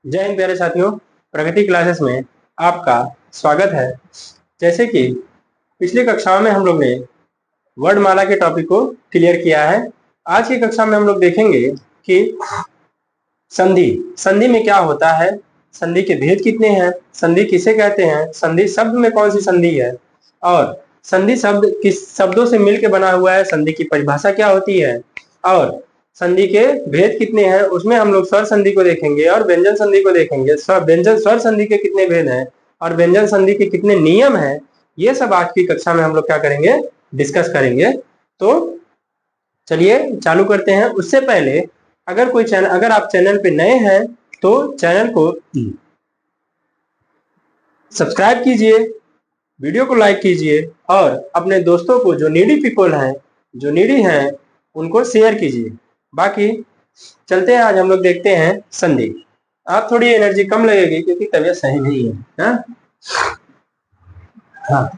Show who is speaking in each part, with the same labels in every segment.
Speaker 1: जय हिंद प्यारे साथियों, प्रगति क्लासेस में आपका स्वागत है। जैसे कि पिछली कक्षाओं में हम लोग ने वर्णमाला के टॉपिक को क्लियर किया है। आज की कक्षा में हम लोग देखेंगे कि संधि संधि में क्या होता है, संधि के भेद कितने हैं, संधि किसे कहते हैं, संधि शब्द में कौन सी संधि है और संधि शब्द किस शब्दों से मिलकर बना हुआ है, संधि की परिभाषा क्या होती है और संधि के भेद कितने हैं। उसमें हम लोग स्वर संधि को देखेंगे और व्यंजन संधि को देखेंगे। स्वर संधि के कितने भेद हैं और व्यंजन संधि के कितने नियम हैं, ये सब आज की कक्षा में हम लोग क्या करेंगे, डिस्कस करेंगे। तो चलिए चालू करते हैं। उससे पहले अगर आप चैनल पे नए हैं तो चैनल को सब्सक्राइब कीजिए, वीडियो को लाइक कीजिए और अपने दोस्तों को जो नीडी पीपल हैं, जो नीडी हैं, उनको शेयर कीजिए। बाकी चलते हैं, आज हम लोग देखते हैं संधि। आप थोड़ी एनर्जी कम लगेगी क्योंकि तबीयत सही नहीं है। हाँ,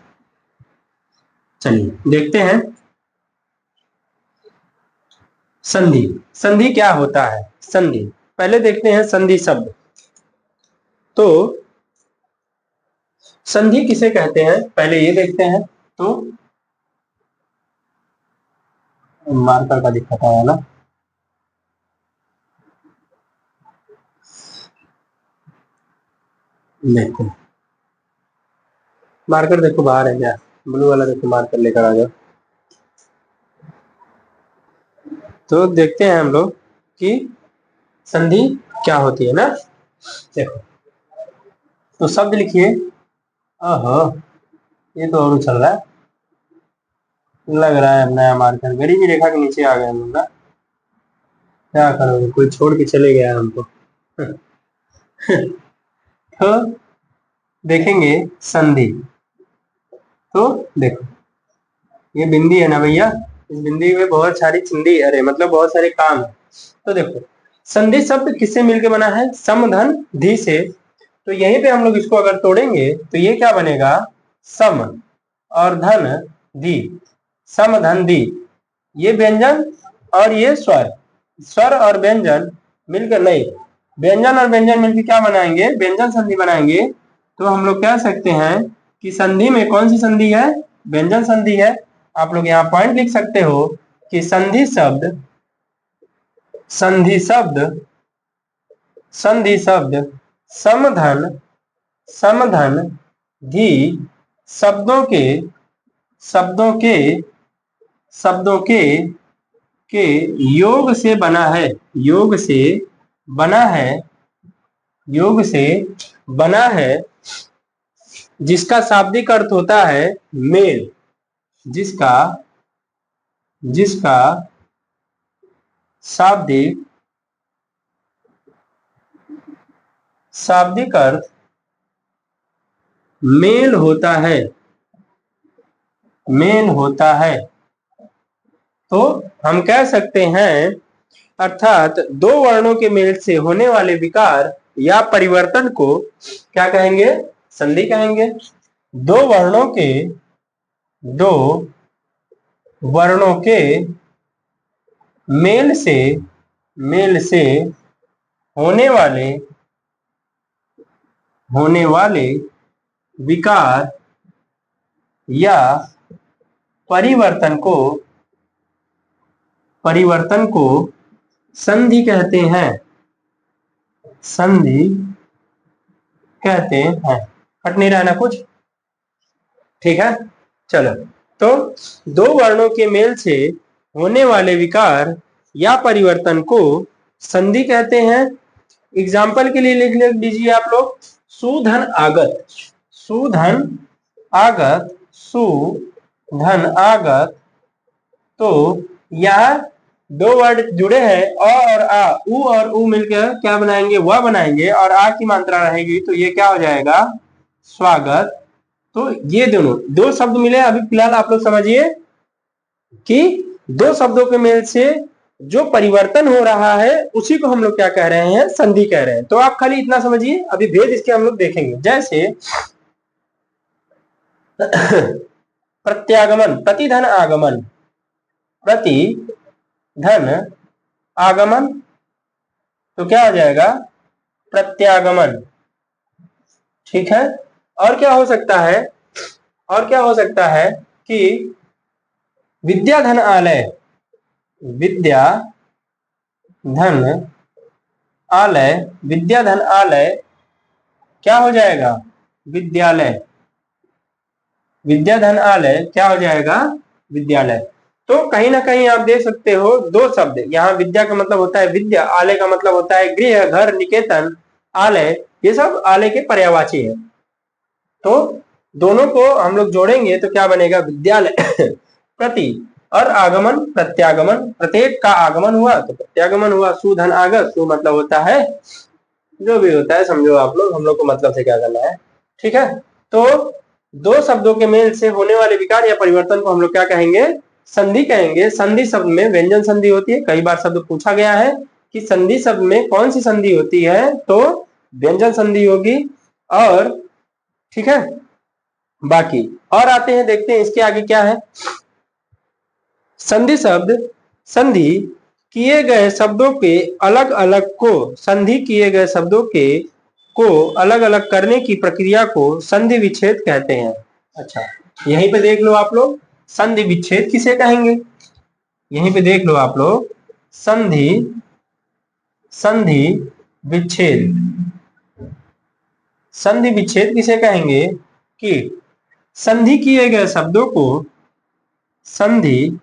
Speaker 1: चलिए देखते हैं संधि। संधि क्या होता है? संधि पहले देखते हैं संधि शब्द। तो संधि किसे कहते हैं पहले ये देखते हैं। तो मार्कर का दिक्कत आया ना, देखो मार्कर देखो बाहर है क्या, ब्लू वाला देखो, मार्कर लेकर आ जाओ। तो देखते हैं हम लोग कि संधि क्या होती है ना। देखो तो शब्द लिखिए। ओहो, ये तो और उछल रहा है, लग रहा है नया मार्कर गरीबी रेखा के नीचे आ गया हम लोग ना। क्या करोगे, कोई छोड़ के चले गया हमको। तो देखेंगे संधि। तो देखो ये बिंदी है ना भैया, इस बिंदी में बहुत सारी चिंदी, अरे मतलब बहुत सारे काम है। तो देखो संधि शब्द किससे मिलकर बना है? सम धन धी से। तो यहीं पे हम लोग इसको अगर तोड़ेंगे तो ये क्या बनेगा? सम और धन धी, सम धन धी। ये व्यंजन और ये स्वर, स्वर और व्यंजन मिलकर, नहीं, व्यंजन और व्यंजन मिलकर क्या बनाएंगे? व्यंजन संधि बनाएंगे। तो हम लोग कह सकते हैं कि संधि में कौन सी संधि है? व्यंजन संधि है। आप लोग यहाँ पॉइंट लिख सकते हो कि संधि शब्द, संधि शब्द, संधि शब्द समधन, समधन धी शब्दों के, शब्दों के, शब्दों के योग से बना है, योग से बना है, योग से बना है, जिसका शाब्दिक अर्थ होता है मेल, जिसका, जिसका शाब्दिक, शाब्दिक अर्थ मेल होता है, मेल होता है। तो हम कह सकते हैं, अर्थात दो वर्णों के मेल से होने वाले विकार या परिवर्तन को क्या कहेंगे? संधि कहेंगे। दो वर्णों के, दो वर्णों के मेल से, मेल से होने वाले, होने वाले विकार या परिवर्तन को, परिवर्तन को संधि कहते हैं, संधि कहते हैं। हट नहीं रहा ना कुछ, ठीक है। चलो, तो दो वर्णों के मेल से होने वाले विकार या परिवर्तन को संधि कहते हैं। एग्जाम्पल के लिए लिख लीजिए आप लोग, सुधन आगत, सुधन आगत, सुधन आगत। तो यहाँ दो वर्ड जुड़े हैं, अ और आ, उ और उ मिलकर क्या बनाएंगे? वह बनाएंगे, और आ की मात्रा रहेगी तो ये क्या हो जाएगा? स्वागत। तो ये दोनों दो शब्द मिले। अभी फिलहाल आप लोग समझिए कि दो शब्दों के मेल से जो परिवर्तन हो रहा है उसी को हम लोग क्या कह रहे हैं? संधि कह रहे हैं। तो आप खाली इतना समझिए, अभी भेद इसके हम लोग देखेंगे। जैसे प्रत्यागमन, प्रतिधन आगमन, प्रति धन आगमन। तो क्या हो जाएगा? प्रत्यागमन। ठीक है। और क्या हो सकता है, और क्या हो सकता है कि विद्याधन आलय, विद्याधन आलय, विद्याधन आलय क्या हो जाएगा, विद्यालय, विद्याधन आलय क्या हो जाएगा, विद्यालय। तो कहीं ना कहीं आप देख सकते हो दो शब्द यहाँ, विद्या का मतलब होता है विद्या, आलय का मतलब होता है गृह, घर, निकेतन, आलय, ये सब आलय के पर्यायवाची है। तो दोनों को हम लोग जोड़ेंगे तो क्या बनेगा, विद्यालय। प्रति और आगमन प्रत्यागमन, प्रत्येक का आगमन हुआ तो प्रत्यागमन हुआ। सुधन आगत, सु मतलब होता है जो भी होता है, समझो आप लोग, हम लोग को मतलब से क्या करना है। ठीक है। तो दो शब्दों के मेल से होने वाले विकार या परिवर्तन को हम लोग क्या कहेंगे, संधि कहेंगे। संधि शब्द में व्यंजन संधि होती है। कई बार शब्द पूछा गया है कि संधि शब्द में कौन सी संधि होती है, तो व्यंजन संधि होगी। और ठीक है, बाकी और आते हैं, देखते हैं इसके आगे क्या है। संधि शब्द, संधि किए गए शब्दों के अलग अलग को, संधि किए गए शब्दों के को अलग अलग करने की प्रक्रिया को संधि विच्छेद कहते हैं। अच्छा, यहीं पे देख लो आप लोग, संधि विच्छेद किसे कहेंगे, यहीं पे देख लो आप लोग, संधि, संधि विच्छेद, संधि विच्छेद किसे कहेंगे कि संधि किए गए शब्दों को, संधि,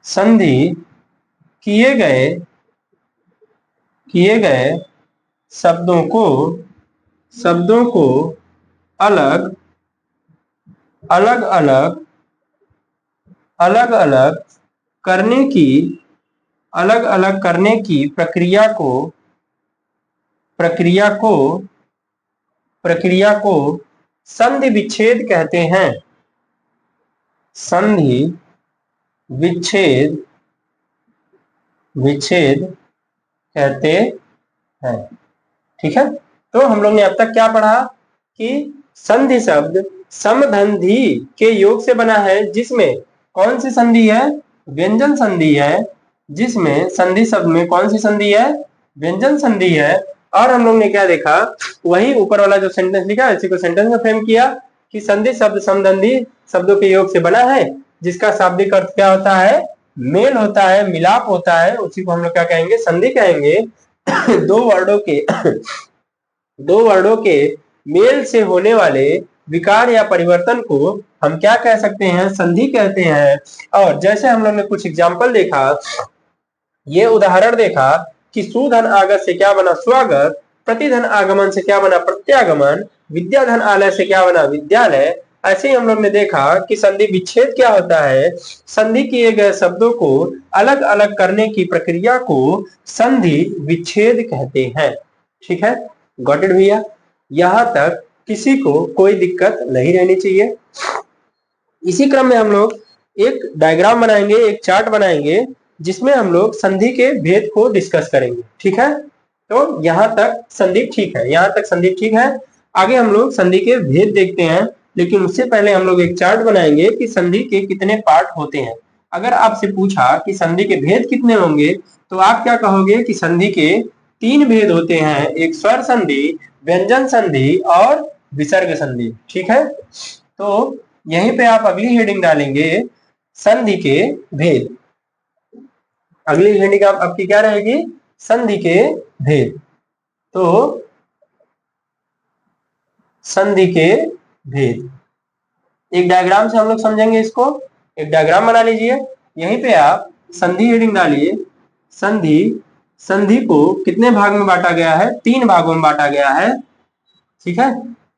Speaker 1: संधि किए गए शब्दों को, शब्दों को अलग अलग अलग अलग अलग करने की, अलग अलग करने की प्रक्रिया को, प्रक्रिया को, प्रक्रिया को संधि विच्छेद कहते हैं। संधि विच्छेद, विच्छेद कहते हैं। ठीक है। तो हम लोग ने अब तक क्या पढ़ा कि संधि शब्द समधंधी के योग से बना है, जिसमें कौन सी संधि है, व्यंजन संधि है। जिसमें संधि शब्द में कौन सी संधि है, व्यंजन संधि है। और हम लोग ने क्या देखा, वही ऊपर वाला जो सेंटेंस लिखा है इसी को सेंटेंस में फ्रेम किया कि संधि शब्द समधंधी शब्दों के योग से बना है, जिसका शाब्दिक अर्थ क्या होता है, मेल होता है, मिलाप होता है, उसी को हम लोग क्या कहेंगे, संधि कहेंगे। दो वर्डों के, दो वर्डों के मेल से होने वाले विकार या परिवर्तन को हम क्या कह सकते हैं, संधि कहते हैं। और जैसे हम लोग ने कुछ एग्जाम्पल देखा, ये उदाहरण देखा कि सुधन आगत से क्या बना, स्वागत, प्रतिधन आगमन से क्या बना, प्रत्यागमन, विद्याधन आलय से क्या बना, विद्यालय। ऐसे ही हम लोग ने देखा कि संधि विच्छेद क्या होता है, संधि किए गए शब्दों को अलग अलग करने की प्रक्रिया को संधि विच्छेद कहते हैं। ठीक है, गॉट इट भैया। यहां तक किसी को कोई दिक्कत नहीं रहनी चाहिए। इसी क्रम में हम लोग एक डायग्राम बनाएंगे, एक चार्ट बनाएंगे, जिसमें हम लोग संधि के भेद को डिस्कस करेंगे। ठीक है, तो यहां तक संधि ठीक है, यहां तक संधि ठीक है। आगे हम लोग संधि के भेद देखते हैं, लेकिन उससे पहले हम लोग एक चार्ट बनाएंगे कि संधि के कितने पार्ट होते हैं। अगर आपसे पूछा कि संधि के भेद कितने होंगे, तो आप क्या कहोगे कि संधि के 3 भेद होते हैं, एक स्वर संधि, व्यंजन संधि और विसर्ग संधि। ठीक है, तो यहीं पे आप अगली हेडिंग डालेंगे, संधि के भेद। अगली हेडिंग आपकी क्या रहेगी, संधि के भेद। तो संधि के भेद एक डायग्राम से हम लोग समझेंगे इसको। एक डायग्राम बना लीजिए, यहीं पे आप संधि हेडिंग डालिए। संधि, संधि को कितने भाग में बांटा गया है, 3 भागों में बांटा गया है। ठीक है,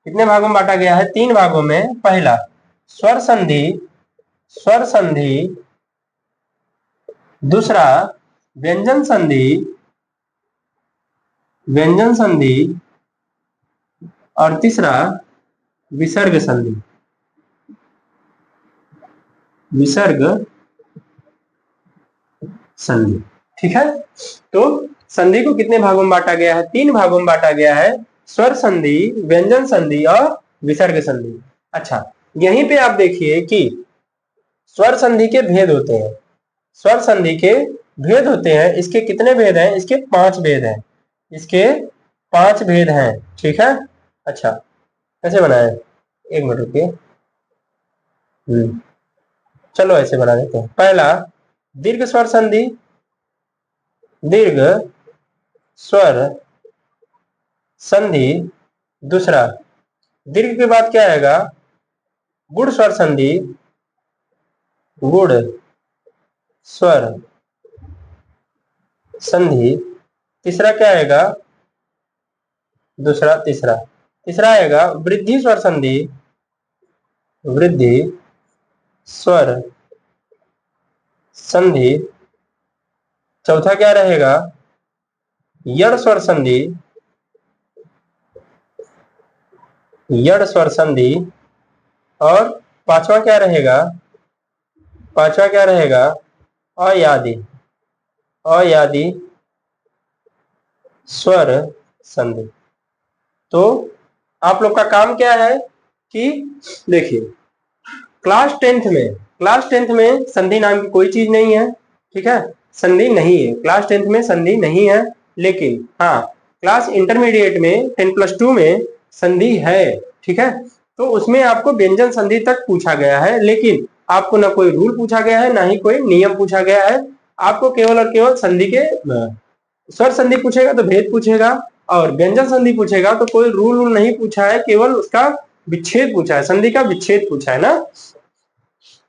Speaker 1: कितने भागों में बांटा गया है, 3 भागों में। पहला स्वर संधि, स्वर संधि, दूसरा व्यंजन संधि, व्यंजन संधि, और तीसरा विसर्ग संधि, विसर्ग संधि। ठीक है, तो संधि को कितने भागों में बांटा गया है, 3 भागों में बांटा गया है, स्वर संधि, व्यंजन संधि और विसर्ग संधि। अच्छा, यहीं पे आप देखिए कि स्वर संधि के भेद होते हैं। स्वर संधि के भेद होते हैं, इसके कितने भेद हैं? इसके 5 भेद हैं, इसके 5 भेद हैं। ठीक है, अच्छा कैसे बनाए? एक मिनट रुकिए। चलो ऐसे बना देते हैं। पहला दीर्घ स्वर संधि, दीर्घ स्वर संधि। दूसरा दीर्घ के बाद क्या आएगा? गुण स्वर संधि, गुण स्वर संधि। तीसरा क्या आएगा? तीसरा आएगा वृद्धि स्वर संधि, वृद्धि स्वर संधि। चौथा क्या रहेगा? यड़ स्वर संधि, यड़ स्वर संधि। और पांचवा क्या रहेगा? अयादि, अयादि स्वर संधि। तो आप लोग का काम क्या है कि देखिए, क्लास 10th में संधि नाम की कोई चीज नहीं है। ठीक है, संधि नहीं है, क्लास 10th में संधि नहीं है। लेकिन हाँ, क्लास इंटरमीडिएट में 10+2 में संधि है। ठीक है, तो उसमें आपको व्यंजन संधि तक पूछा गया है, लेकिन आपको ना कोई रूल पूछा गया है, ना ही कोई नियम पूछा गया है। आपको केवल और केवल संधि के स्वर संधि पूछेगा तो भेद पूछेगा, और व्यंजन संधि पूछेगा तो कोई रूल नहीं पूछा है, केवल उसका विच्छेद पूछा है, संधि का विच्छेद पूछा है ना।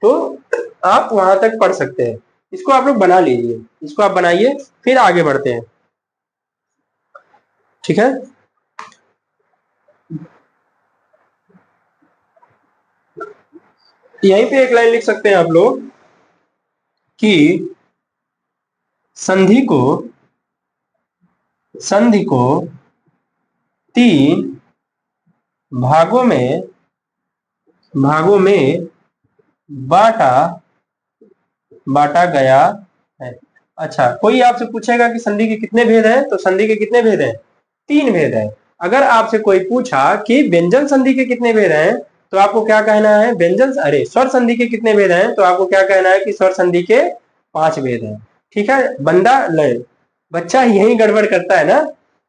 Speaker 1: तो आप वहां तक पढ़ सकते हैं। इसको आप लोग बना लीजिए, इसको आप बनाइए, फिर आगे बढ़ते हैं। ठीक है, यहीं पे एक लाइन लिख सकते हैं आप लोग कि संधि को 3 भागों में बांटा गया है। अच्छा, कोई आपसे पूछेगा कि संधि के कितने भेद हैं, तो संधि के कितने भेद हैं? 3 भेद हैं। अगर आपसे कोई पूछा कि व्यंजन संधि के कितने भेद हैं, तो आपको क्या कहना है? स्वर संधि के कितने भेद हैं, तो आपको क्या कहना है कि स्वर संधि के 5 भेद हैं। ठीक है, बच्चा यही गड़बड़ करता है ना,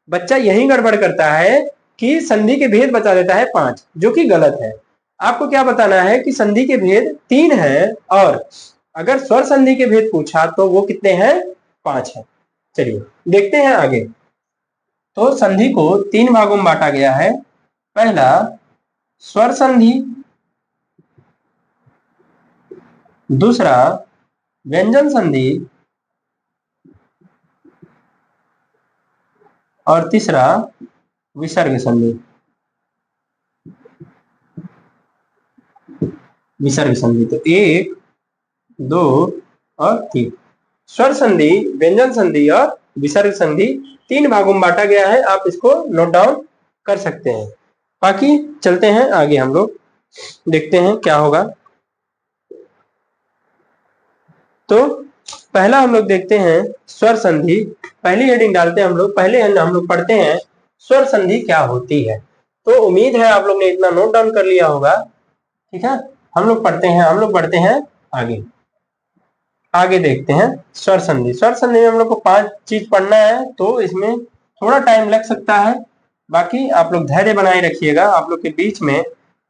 Speaker 1: बच्चा यही गड़बड़ करता है कि संधि के भेद बता देता है 5, जो कि गलत है। आपको क्या बताना है कि संधि के भेद 3 हैं, और अगर स्वर संधि के भेद पूछा तो वो कितने हैं? 5 हैं। चलिए देखते हैं आगे। तो संधि को 3 भागों में बांटा गया है। पहला स्वर संधि, दूसरा व्यंजन संधि, और तीसरा विसर्ग संधि। विसर्ग संधि तो 1, 2 और 3 स्वर संधि, व्यंजन संधि और विसर्ग संधि 3 भागों में बांटा गया है। आप इसको नोट डाउन कर सकते हैं। बाकी चलते हैं आगे, हम लोग देखते हैं क्या होगा। तो पहला हम लोग देखते हैं स्वर संधि। पहली हेडिंग डालते हैं हम लोग। पहले हम लोग पढ़ते हैं स्वर संधि क्या होती है। तो उम्मीद है आप लोग ने इतना नोट डाउन कर लिया होगा। ठीक है, हम लोग पढ़ते हैं आगे देखते हैं स्वर संधि। स्वर संधि में हम लोग को 5 चीज पढ़ना है, तो इसमें थोड़ा टाइम लग सकता है। बाकी आप लोग धैर्य बनाए रखिएगा। आप लोग के बीच में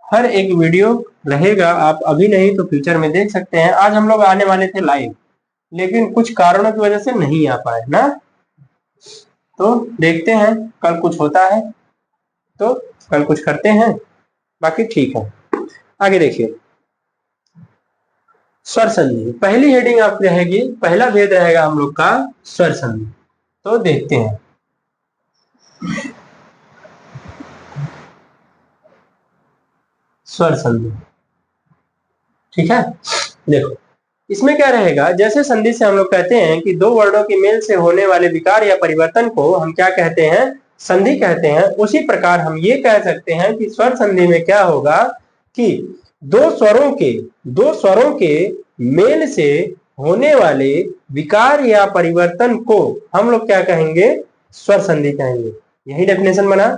Speaker 1: हर एक वीडियो रहेगा, आप अभी नहीं तो फ्यूचर में देख सकते हैं। आज हम लोग आने वाले थे लाइव, लेकिन कुछ कारणों की वजह से नहीं आ पाए ना, तो देखते हैं कल कुछ होता है तो कल कुछ करते हैं। बाकी ठीक है, आगे देखिए। स्वर संधि पहली हेडिंग आप रहेगी, पहला भेद रहेगा हम लोग का स्वर संधि। तो देखते हैं। स्वर संधि, ठीक है, देखो इसमें क्या रहेगा। जैसे संधि से हम लोग कहते हैं कि 2 वर्णों के मेल से होने वाले विकार या परिवर्तन को हम क्या कहते हैं? संधि कहते हैं। उसी प्रकार हम ये कह सकते हैं कि स्वर संधि में क्या होगा कि 2 स्वरों के मेल से होने वाले विकार या परिवर्तन को हम लोग क्या कहेंगे? स्वर संधि कहेंगे। यही डेफिनेशन बना।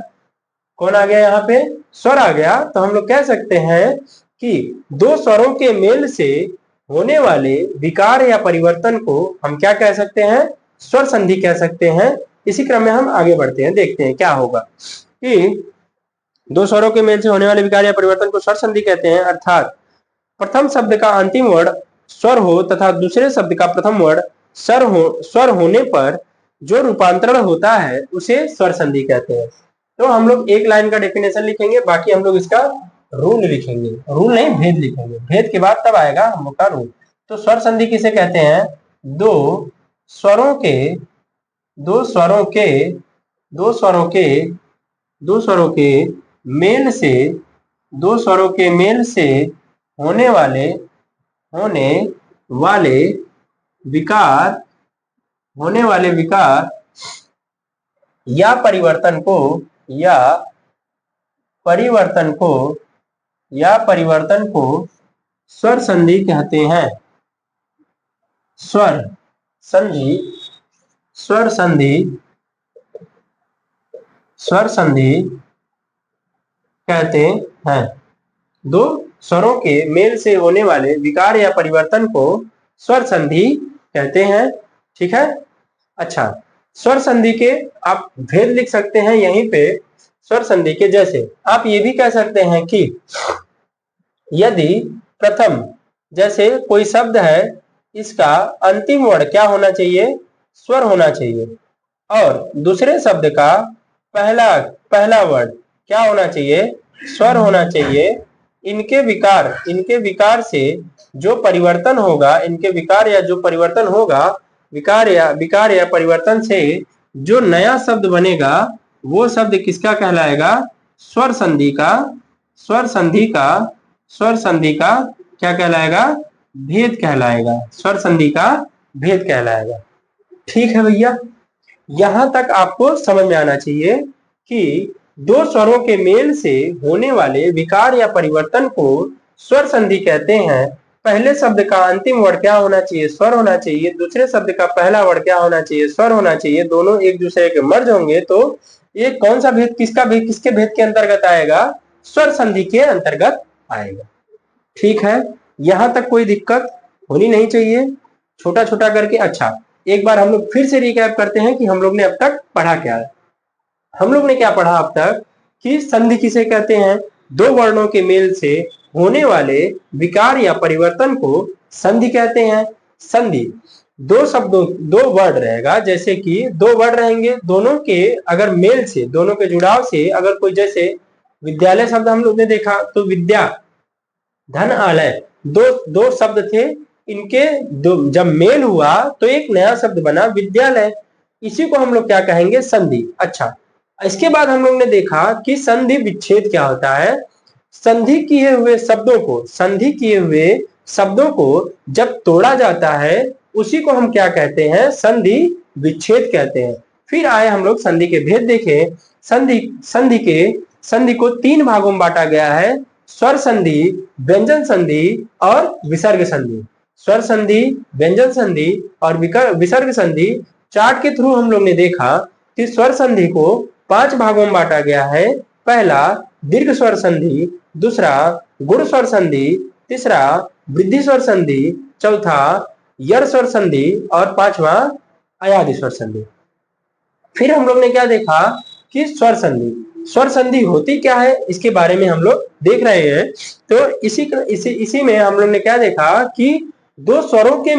Speaker 1: कौन आ गया यहाँ पे? स्वर आ गया। तो हम लोग कह सकते हैं कि 2 स्वरों के मेल से होने वाले विकार या परिवर्तन को हम क्या कह सकते हैं, स्वर संधि कह सकते हैं। इसी क्रम में हम आगे बढ़ते हैं, देखते हैं क्या होगा कि दो स्वरों के मेल से होने वाले विकार या परिवर्तन को स्वर संधि कहते हैं, अर्थात प्रथम शब्द का अंतिम वर्ण स्वर हो तथा दूसरे शब्द का प्रथम वर्ण स्वर होने पर जो रूपांतरण होता है उसे स्वर संधि कहते हैं। तो हम लोग एक लाइन का डेफिनेशन लिखेंगे, बाकी हम लोग इसका रूल लिखेंगे, रूल नहीं भेद लिखेंगे, भेद के बाद तब आएगा हम लोग का रूल। तो स्वर संधि किसे कहते हैं, दो स्वरों के दो स्वरों के दो स्वरों के दो स्वरों के मेल से दो स्वरों के मेल से होने वाले विकार या परिवर्तन को स्वर संधि कहते हैं। स्वर संधि कहते हैं। दो स्वरों के मेल से होने वाले विकार या परिवर्तन को स्वर संधि कहते हैं। ठीक है। अच्छा, स्वर संधि के आप भेद लिख सकते हैं यहीं पे। स्वर संधि के जैसे आप ये भी कह सकते हैं कि यदि प्रथम, जैसे कोई शब्द है, इसका अंतिम वर्ण क्या होना चाहिए, स्वर होना चाहिए, और दूसरे शब्द का पहला वर्ण क्या होना चाहिए, स्वर होना चाहिए। इनके विकार से जो परिवर्तन होगा, इनके विकार या परिवर्तन से जो नया शब्द बनेगा वो शब्द किसका कहलाएगा, स्वर संधि का क्या कहलाएगा, भेद कहलाएगा। स्वर संधि का भेद कहलाएगा। ठीक है भैया, यहां तक आपको समझ में आना चाहिए कि दो स्वरों के मेल से होने वाले विकार या परिवर्तन को स्वर संधि कहते हैं। पहले शब्द का अंतिम वर्ण क्या होना चाहिए, स्वर होना चाहिए। दूसरे शब्द का पहला वर्ण क्या होना चाहिए, स्वर होना चाहिए। दोनों एक दूसरे के मर्ज होंगे तो ये कौन सा भेद, किसके भेद के अंतर्गत आएगा, स्वर संधि के अंतर्गत आएगा। ठीक है, यहां तक कोई दिक्कत होनी नहीं चाहिए, छोटा छोटा करके। अच्छा, एक बार हम लोग फिर से रिकैप करते हैं कि हम लोग ने अब तक पढ़ा क्या है। हम लोग ने क्या पढ़ा अब तक कि संधि किसे कहते हैं, दो वर्णों के मेल से होने वाले विकार या परिवर्तन को संधि कहते हैं। संधि दो वर्ड रहेगा, जैसे कि दो वर्ड रहेंगे, दोनों के अगर मेल से, दोनों के जुड़ाव से, अगर कोई, जैसे विद्यालय शब्द हम लोग ने देखा तो विद्या, धन, आलय, दो शब्द थे, इनके जब मेल हुआ तो एक नया शब्द बना, विद्यालय। इसी को हम लोग क्या कहेंगे, संधि। अच्छा, इसके बाद हम लोग ने देखा कि संधि विच्छेद क्या होता है। संधि किए हुए शब्दों को जब तोड़ा जाता है उसी को हम क्या कहते हैं, संधि विच्छेद कहते हैं। फिर आए हम लोग संधि के भेद देखे। संधि को तीन भागों में बांटा गया है, स्वर संधि, व्यंजन संधि और विसर्ग संधि। स्वर संधि, व्यंजन संधि और विसर्ग संधि। चार्ट के थ्रू हम लोग ने देखा कि स्वर संधि को 5 भागों में बांटा गया है। पहला दीर्घ स्वर संधि, दूसरा गुण स्वर संधि, तीसरा वृद्धि स्वर संधि, चौथा यर स्वर संधि और पांचवा अयादि स्वर संधि। फिर हम लोग ने क्या देखा कि स्वर संधि होती क्या है, इसके बारे में हम लोग देख रहे हैं। तो इसी में हम लोग ने क्या देखा कि दो स्वरों के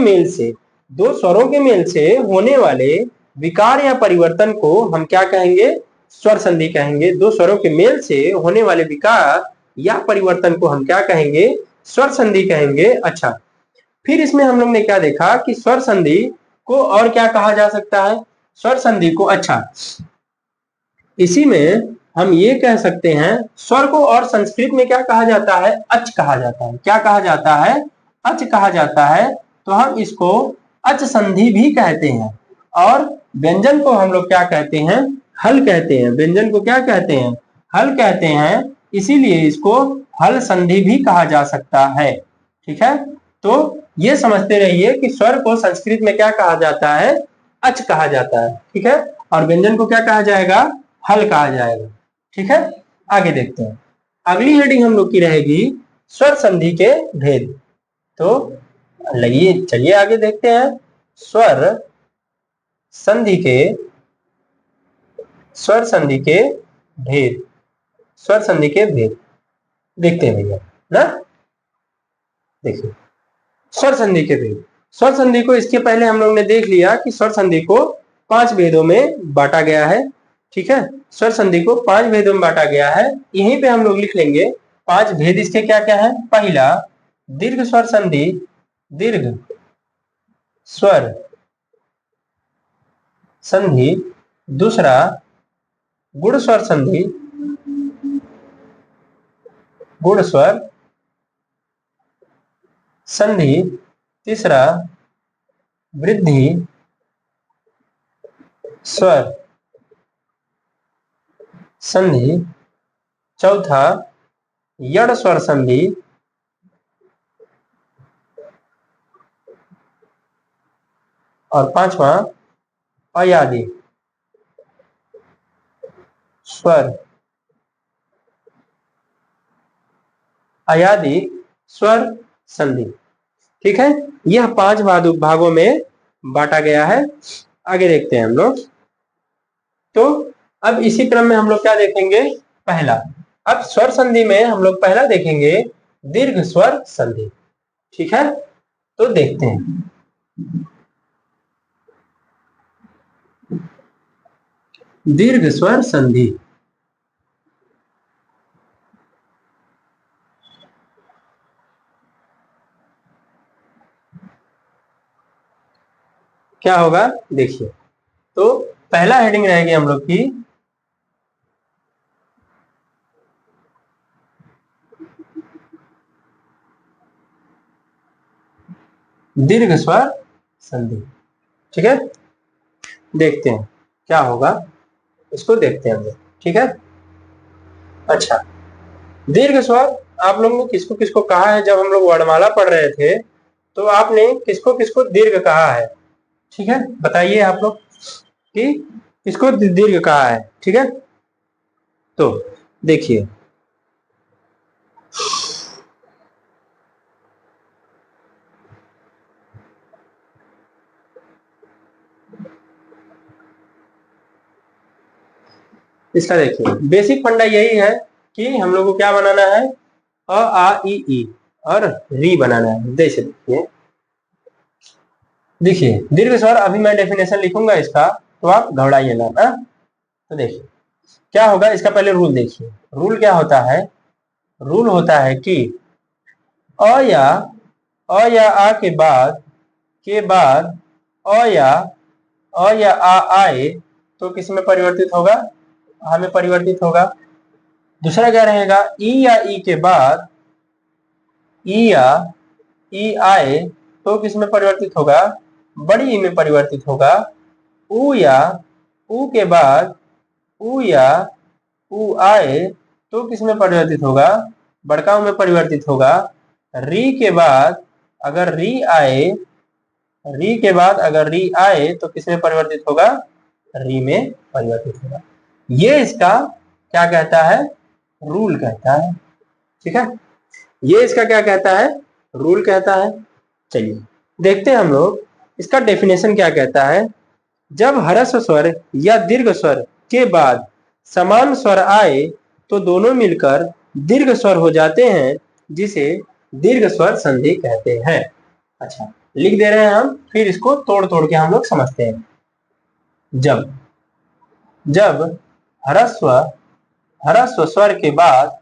Speaker 1: मेल से होने वाले विकार या परिवर्तन को हम क्या कहेंगे, स्वर संधि कहेंगे। दो स्वरों के मेल से होने वाले विकार या परिवर्तन को हम क्या कहेंगे, स्वर संधि कहेंगे। अच्छा, फिर इसमें हम लोग ने क्या देखा कि स्वर संधि को और क्या कहा जा सकता है, स्वर संधि को, अच्छा, इसी में हम ये कह सकते हैं, स्वर को और संस्कृत में क्या कहा जाता है, अच कहा जाता है। क्या कहा जाता है, अच कहा जाता है। तो हम इसको अच संधि भी कहते हैं। और व्यंजन को हम लोग क्या कहते हैं, हल कहते हैं। व्यंजन को क्या कहते हैं, हल कहते हैं। इसीलिए इसको हल संधि भी कहा जा सकता है। ठीक है, तो ये समझते रहिए कि स्वर को संस्कृत में क्या कहा जाता है, अच कहा जाता है। ठीक है, और व्यंजन को क्या कहा जाएगा, हल कहा जाएगा। ठीक है, आगे देखते हैं। अगली हेडिंग हम लोग की रहेगी स्वर संधि के भेद। तो लगिए चलिए आगे देखते हैं। स्वर संधि के स्वर संधि के भेद, स्वर संधि के भेद देखते हैं भैया ना। देखिए स्वर संधि के भेद, स्वर संधि को इसके पहले हम लोग ने देख लिया कि स्वर संधि को 5 भेदों में बांटा गया है। ठीक है, स्वर संधि को 5 भेदों में बांटा गया है। यहीं पे हम लोग लिख लेंगे 5 भेद इसके क्या क्या है। पहला दीर्घ स्वर संधि, दीर्घ स्वर संधि। दूसरा गुण स्वर संधि, गुण स्वर संधि। तीसरा वृद्धि स्वर संधि। चौथा यड़ स्वर संधि। और पांचवा अयादि स्वर, अयादि स्वर संधि। ठीक है, यह 5 भागों में बांटा गया है। आगे देखते हैं हम लोग। तो अब इसी क्रम में हम लोग क्या देखेंगे। पहला, अब स्वर संधि में हम लोग पहला देखेंगे दीर्घ स्वर संधि। ठीक है, तो देखते हैं। दीर्घ स्वर संधि, क्या होगा देखिए। तो पहला हेडिंग रहेगी हम लोग की दीर्घ स्वर संधि। ठीक है, देखते हैं क्या होगा, इसको देखते हैं हम लोग। ठीक है, अच्छा दीर्घ स्वर आप लोगों ने किसको किसको कहा है। जब हम लोग वर्णमाला पढ़ रहे थे तो आपने किसको किसको दीर्घ कहा है। ठीक है, बताइए आप लोग कि किसको दीर्घ कहा है। ठीक है, तो देखिए इसका देखिए बेसिक फंडा यही है कि हम लोग को क्या बनाना है, अ आ ई और री बनाना है। जैसे देखिए, देखिए दीर्घ स्वर अभी मैं डेफिनेशन लिखूंगा इसका, तो आप घबराइए ना। तो देखिए क्या होगा, इसका पहले रूल देखिए। रूल क्या होता है, रूल होता है कि अ या आ के बाद अ या आ आए तो किस में परिवर्तित होगा, आ में परिवर्तित होगा। दूसरा क्या रहेगा, ई या ई के बाद ई या ई आए तो किस में परिवर्तित होगा, बड़ी ई में परिवर्तित होगा। ऊ या ऊ के बाद ऊ या ऊ आए तो किस में परिवर्तित होगा, बड़का ऊ में परिवर्तित होगा। री के बाद अगर री आए, री के बाद अगर री आए तो किस में परिवर्तित होगा, री में परिवर्तित होगा। ये इसका क्या कहता है, रूल कहता है। ठीक है, ये इसका क्या कहता है, रूल कहता है। चलिए देखते हैं हम लोग इसका डेफिनेशन क्या कहता है। जब ह्रस्व स्वर या दीर्घ स्वर के बाद समान स्वर आए तो दोनों मिलकर दीर्घ स्वर हो जाते हैं, जिसे दीर्घ स्वर संधि कहते हैं। अच्छा लिख दे रहे हैं हम, फिर इसको तोड़ तोड़ के हम लोग समझते हैं। जब जब ह्रस्व ह्रस्व स्वर के बाद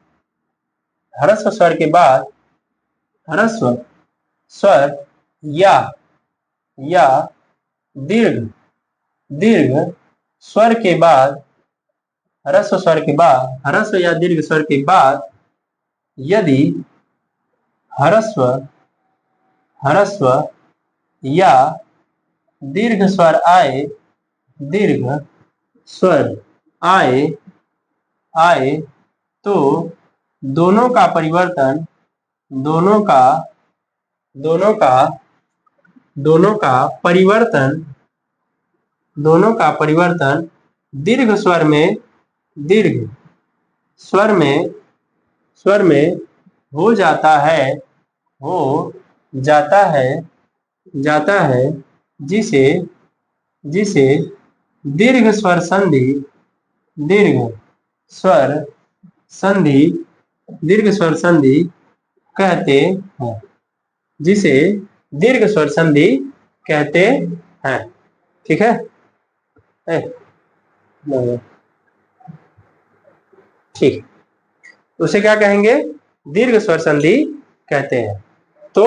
Speaker 1: ह्रस्व स्वर के बाद ह्रस्व स्वर या दीर्घ दीर्घ स्वर के बाद ह्रस्व स्वर के बाद ह्रस्व या दीर्घ स्वर के बाद यदि ह्रस्व ह्रस्व या दीर्घ स्वर आए, दीर्घ स्वर आए आए तो दोनों का परिवर्तन दोनों का दोनों का दोनों का परिवर्तन दोनों का परिवर्तन दीर्घ स्वर में दीर्घ स्वर में हो जाता है, हो जाता है, जाता है, जिसे जिसे दीर्घ स्वर संधि, दीर्घ स्वर संधि, दीर्घ स्वर संधि कहते हैं, जिसे दीर्घ स्वर संधि कहते हैं। ठीक है, ठीक, उसे क्या कहेंगे? दीर्घ स्वर संधि कहते हैं। तो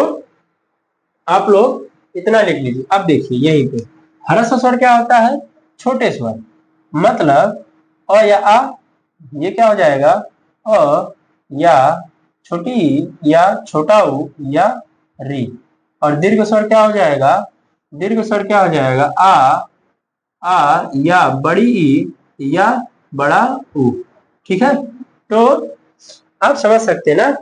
Speaker 1: आप लोग इतना लिख लीजिए। अब देखिए यहीं पे ह्रस्व स्वर क्या होता है? छोटे स्वर, मतलब अ या आ, ये क्या हो जाएगा? अ या छोटी या छोटा उ या री। और दीर्घ स्वर क्या हो जाएगा? दीर्घ स्वर क्या हो जाएगा? आ या बड़ी ई या बड़ा उ। ठीक है, तो आप समझ सकते हैं ना।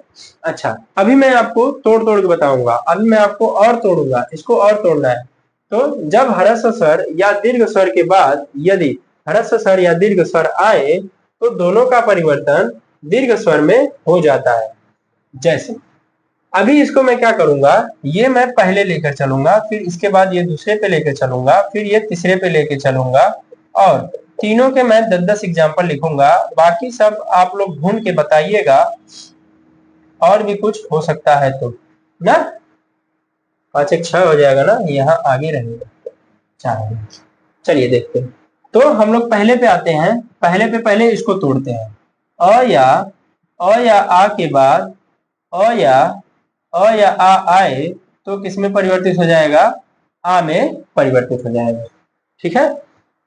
Speaker 1: अच्छा, अभी मैं आपको तोड़ तोड़ के बताऊंगा, अभी मैं आपको और तोड़ूंगा, इसको और तोड़ना है। तो जब ह्रस्व स्वर या दीर्घ स्वर के बाद यदि ह्रस्व स्वर या दीर्घ स्वर आए तो दोनों का परिवर्तन दीर्घ स्वर में हो जाता है। जैसे अभी इसको मैं क्या करूंगा, ये मैं पहले लेकर चलूंगा, फिर इसके बाद ये दूसरे पे लेकर चलूंगा, फिर ये तीसरे पे लेकर चलूंगा, और तीनों के मैं 10-10 एग्जाम्पल लिखूंगा। बाकी सब आप लोग ढूंढ के बताइएगा, और भी कुछ हो सकता है तो ना। 5 एक 6 हो जाएगा ना, यहाँ आगे रहेगा 4। चलिए देखते हैं। तो हम लोग पहले पे आते हैं, पहले इसको तोड़ते हैं। अ या आ के बाद अ या आ आए तो किसमें परिवर्तित हो जाएगा? आ में परिवर्तित हो जाएगा। ठीक है,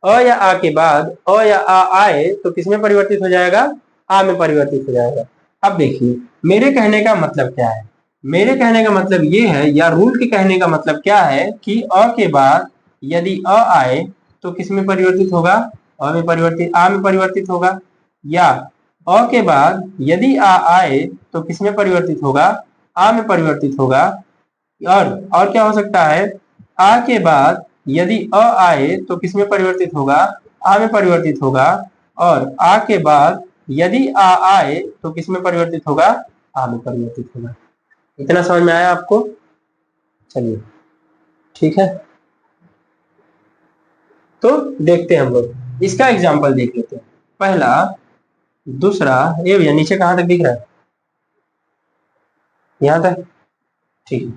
Speaker 1: अ या आ के बाद अ या आ आए तो किसमें परिवर्तित हो जाएगा? आ में परिवर्तित हो जाएगा। अब देखिए मेरे कहने का मतलब क्या है? मेरे कहने का मतलब ये है, या रूल के कहने का मतलब क्या है कि अ के बाद यदि अ आए तो किसमें परिवर्तित होगा? आ में परिवर्तित होगा। या अ के बाद यदि आ आए तो किसमें परिवर्तित होगा? आ में परिवर्तित होगा। और क्या हो सकता है? आ के बाद यदि अ आए तो किसमें परिवर्तित होगा? आ में परिवर्तित होगा। और आ के बाद यदि आ आए तो किसमें परिवर्तित होगा? आ में परिवर्तित होगा। इतना समझ में आया आपको? चलिए ठीक है, तो देखते हैं हम लोग इसका एग्जाम्पल देख लेते हैं। पहला, दूसरा, ये भैया नीचे कहां तक दिख रहा है? यहां तक, ठीक है।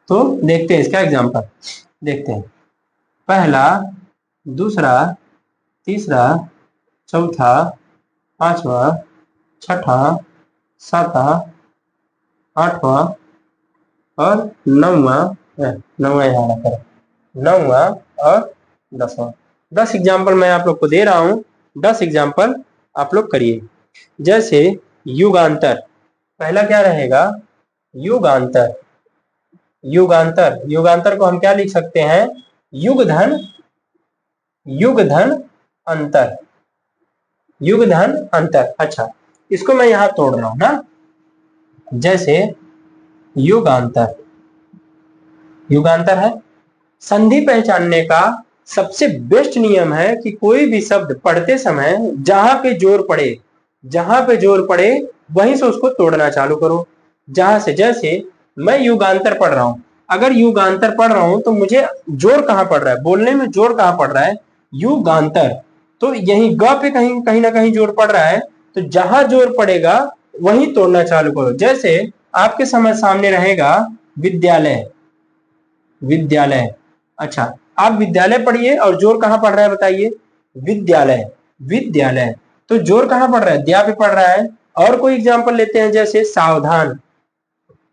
Speaker 1: तो देखते हैं इसका एग्जाम्पल, देखते हैं। पहला, दूसरा, तीसरा, चौथा, पांचवा, छठा, सातवां, आठवां और नौवां, यहाँ पर नौवां और 10वां। 10 एग्जाम्पल मैं आप लोग को दे रहा हूं, 10 एग्जाम्पल आप लोग करिए। जैसे युगांतर, पहला क्या रहेगा? युगांतर। युगांतर को हम क्या लिख सकते हैं? युग धन अंतर, युग धन अंतर। अच्छा, इसको मैं यहां तोड़ रहा हूं ना। जैसे युगांतर, युगांतर है, संधि पहचानने का सबसे बेस्ट नियम है कि कोई भी शब्द पढ़ते समय जहां पे जोर पड़े वहीं से उसको तोड़ना चालू करो। जहां से, जैसे मैं युगांतर पढ़ रहा हूं, अगर युगांतर पढ़ रहा हूं तो मुझे जोर कहां पड़ रहा है? बोलने में जोर कहां पड़ रहा है? युगांतर। तो यही ग पे कहीं ना कहीं जोर पड़ रहा है, तो जहां जोर पड़ेगा वहीं तोड़ना चालू करो। जैसे आपके समझ सामने रहेगा विद्यालय, विद्यालय। अच्छा, आप विद्यालय पढ़िए और जोर कहां पड़ रहा है बताइए? विद्यालय, विद्यालय। तो जोर कहां पड़ रहा है? द्या पे पड़ रहा है। और कोई एग्जांपल लेते हैं, जैसे सावधान,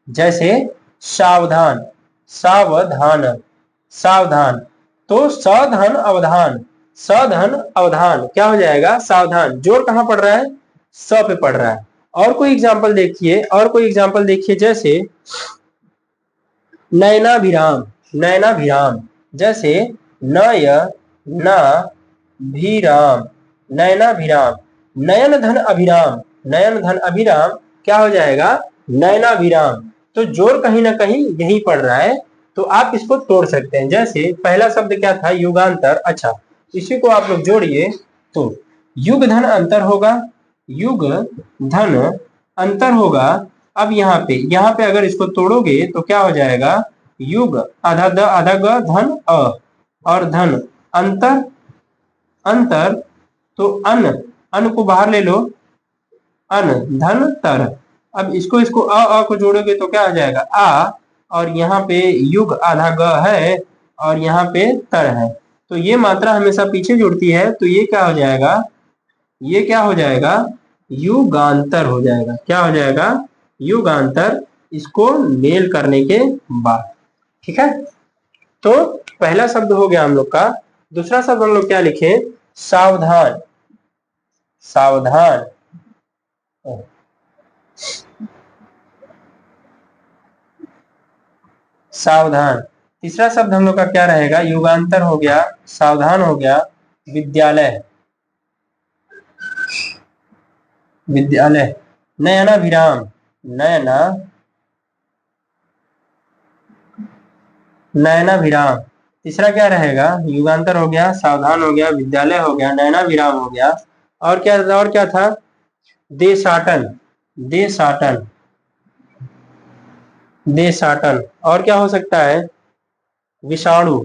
Speaker 1: जैसे सावधान, सावधान, सावधान। तो सावधान अवधान, सावधान अवधान क्या हो जाएगा? सावधान। जोर कहां पड़ रहा है? स पे पड़ रहा है। और कोई एग्जांपल देखिए, और कोई एग्जांपल देखिए, जैसे नयनाभिराम, नयनाभिराम। जैसे नय ना भीराम, नयनाभिराम। नयन धन अभिराम, नयन धन अभिराम क्या हो जाएगा? नयनाभिराम। तो जोर कहीं ना कहीं यही पड़ रहा है, तो आप इसको तोड़ सकते हैं। जैसे पहला शब्द क्या था? युगांतर। अच्छा, इसी को आप लोग जोड़िए तो युग धन अंतर होगा, युग धन अंतर होगा। अब यहाँ पे अगर इसको तोड़ोगे तो क्या हो जाएगा, युग आधा द आधा ग धन अ और धन अंतर अंतर, तो अन अन को बाहर ले लो, अन धन तर। अब इसको इसको अ को जोड़ोगे तो क्या आ जाएगा आ, और यहाँ पे युग आधा ग है और यहाँ पे तर है, तो ये मात्रा हमेशा पीछे जुड़ती है, तो ये क्या हो जाएगा, ये क्या हो जाएगा, युगांतर हो जाएगा। क्या हो जाएगा, युगांतर, इसको मेल करने के बाद। ठीक है, तो पहला शब्द हो गया हम लोग का। दूसरा शब्द हम लोग क्या लिखे, सावधान, सावधान। सावधान। तीसरा शब्द हम लोग का क्या रहेगा, युगांतर हो गया, सावधान हो गया, विद्यालय, विद्यालय। नयना विराम, नयना नयना विराम। तीसरा क्या रहेगा, युगांतर हो गया, सावधान हो गया, विद्यालय हो गया, नयना विराम हो गया, और क्या था, देशाटन, देशाटन, देशाटन। और क्या हो सकता है, विषाणु,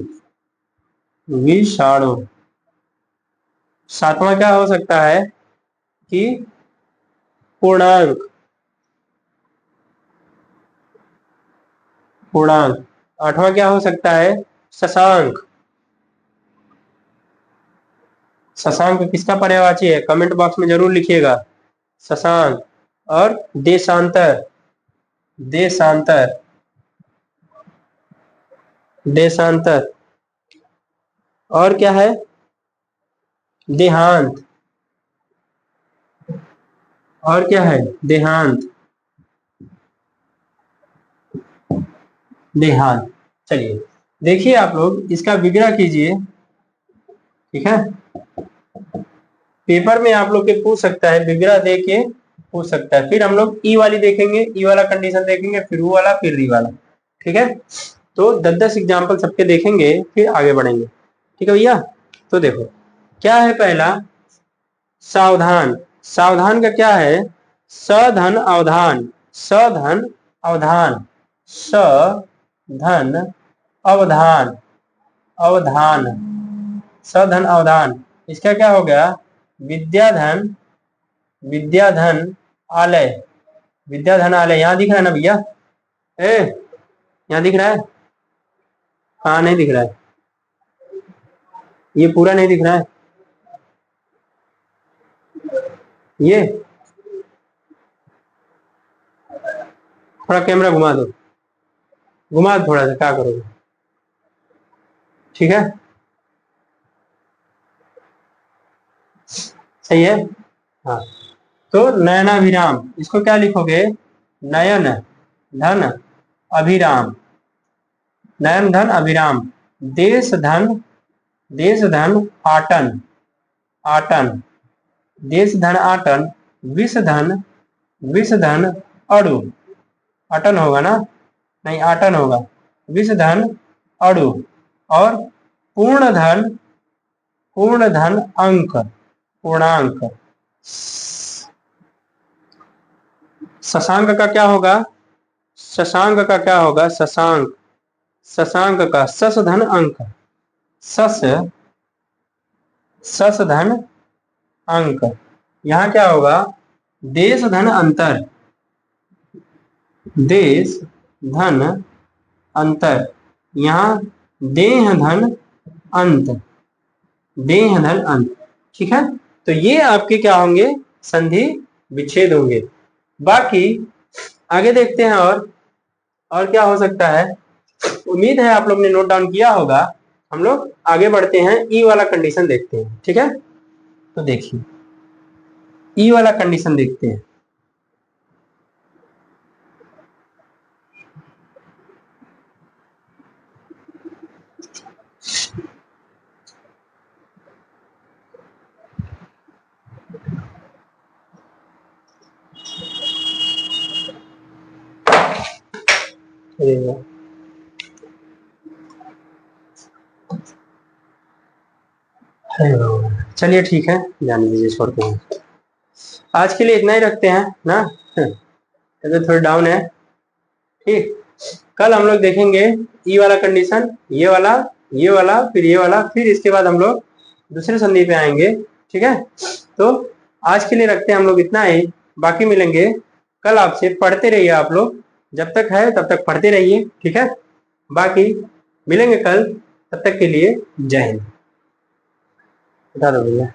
Speaker 1: विषाणु। सातवां क्या हो सकता है कि पूर्णांक, पूर्णांक। आठवां क्या हो सकता है, शशांक, शशांक किसका पर्यायवाची है, कमेंट बॉक्स में जरूर लिखिएगा, शशांक। और देशांतर, देशांतर, देशांतर। और क्या है, देहांत, और क्या है, देहांत, देहांत। चलिए देखिए आप लोग इसका विग्रह कीजिए। ठीक है, पेपर में आप लोग के पूछ सकता है, विग्रह दे के पूछ सकता है, फिर हम लोग ई वाली देखेंगे, ई वाला कंडीशन देखेंगे, फिर वो वाला, फिर री वाला। ठीक है, तो 10-10 एग्जाम्पल सबके देखेंगे, फिर आगे बढ़ेंगे। ठीक है भैया, तो देखो क्या है पहला, सावधान। सावधान का क्या है, सधन अवधान, सधन अवधान, सधन अवधान, अवधान, सधन अवधान। इसका क्या हो गया, विद्याधन, विद्याधन आलय, विद्याधन आलय। यहाँ दिख रहा है ना भैया, यहाँ दिख रहा है, हाँ नहीं दिख रहा है, ये पूरा नहीं दिख रहा है, ये थोड़ा कैमरा घुमा दो, घुमा दो थोड़ा सा, क्या करोगे। ठीक है, सही है। हाँ, तो नयनाभिराम, इसको क्या लिखोगे, नयन धन अभिराम, नयन धन अभिराम। देश धन, देश धन आटन, आटन, देश धन आटन। विष धन, विष धन अड़ु, अटन होगा ना, नहीं आटन होगा, विष धन अड़ु। और पूर्ण धन, पूर्ण धन अंक, पूर्णांक। शशांक का क्या होगा, शशांक का क्या होगा, शशांक, शशांक का शश धन अंक, शश, शश धन अंक। यहाँ क्या होगा, देश धन अंतर, देश धन अंतर। यहाँ देह धन अंत, देह धन अंत। ठीक है, तो ये आपके क्या होंगे, संधि विच्छेद होंगे। बाकी आगे देखते हैं, और क्या हो सकता है। उम्मीद है आप लोग ने नोट डाउन किया होगा। हम लोग आगे बढ़ते हैं, ई वाला कंडीशन देखते हैं। ठीक है, तो देखिए ई वाला कंडीशन देखते हैं। चलिए ठीक है, जाने दीजिए, छोड़ते हैं, आज के लिए इतना ही रखते हैं ना। तबीयत थोड़ी डाउन है। ठीक, कल हम लोग देखेंगे ई वाला कंडीशन, ये वाला, ये वाला, फिर ये वाला, फिर इसके बाद हम लोग दूसरे संधि पे आएंगे। ठीक है, तो आज के लिए रखते हैं हम लोग इतना ही, बाकी मिलेंगे कल आपसे। पढ़ते रहिए आप लोग, जब तक है तब तक पढ़ते रहिए। ठीक है, बाकी मिलेंगे कल, तब तक के लिए जय हिंद। बता दो भैया।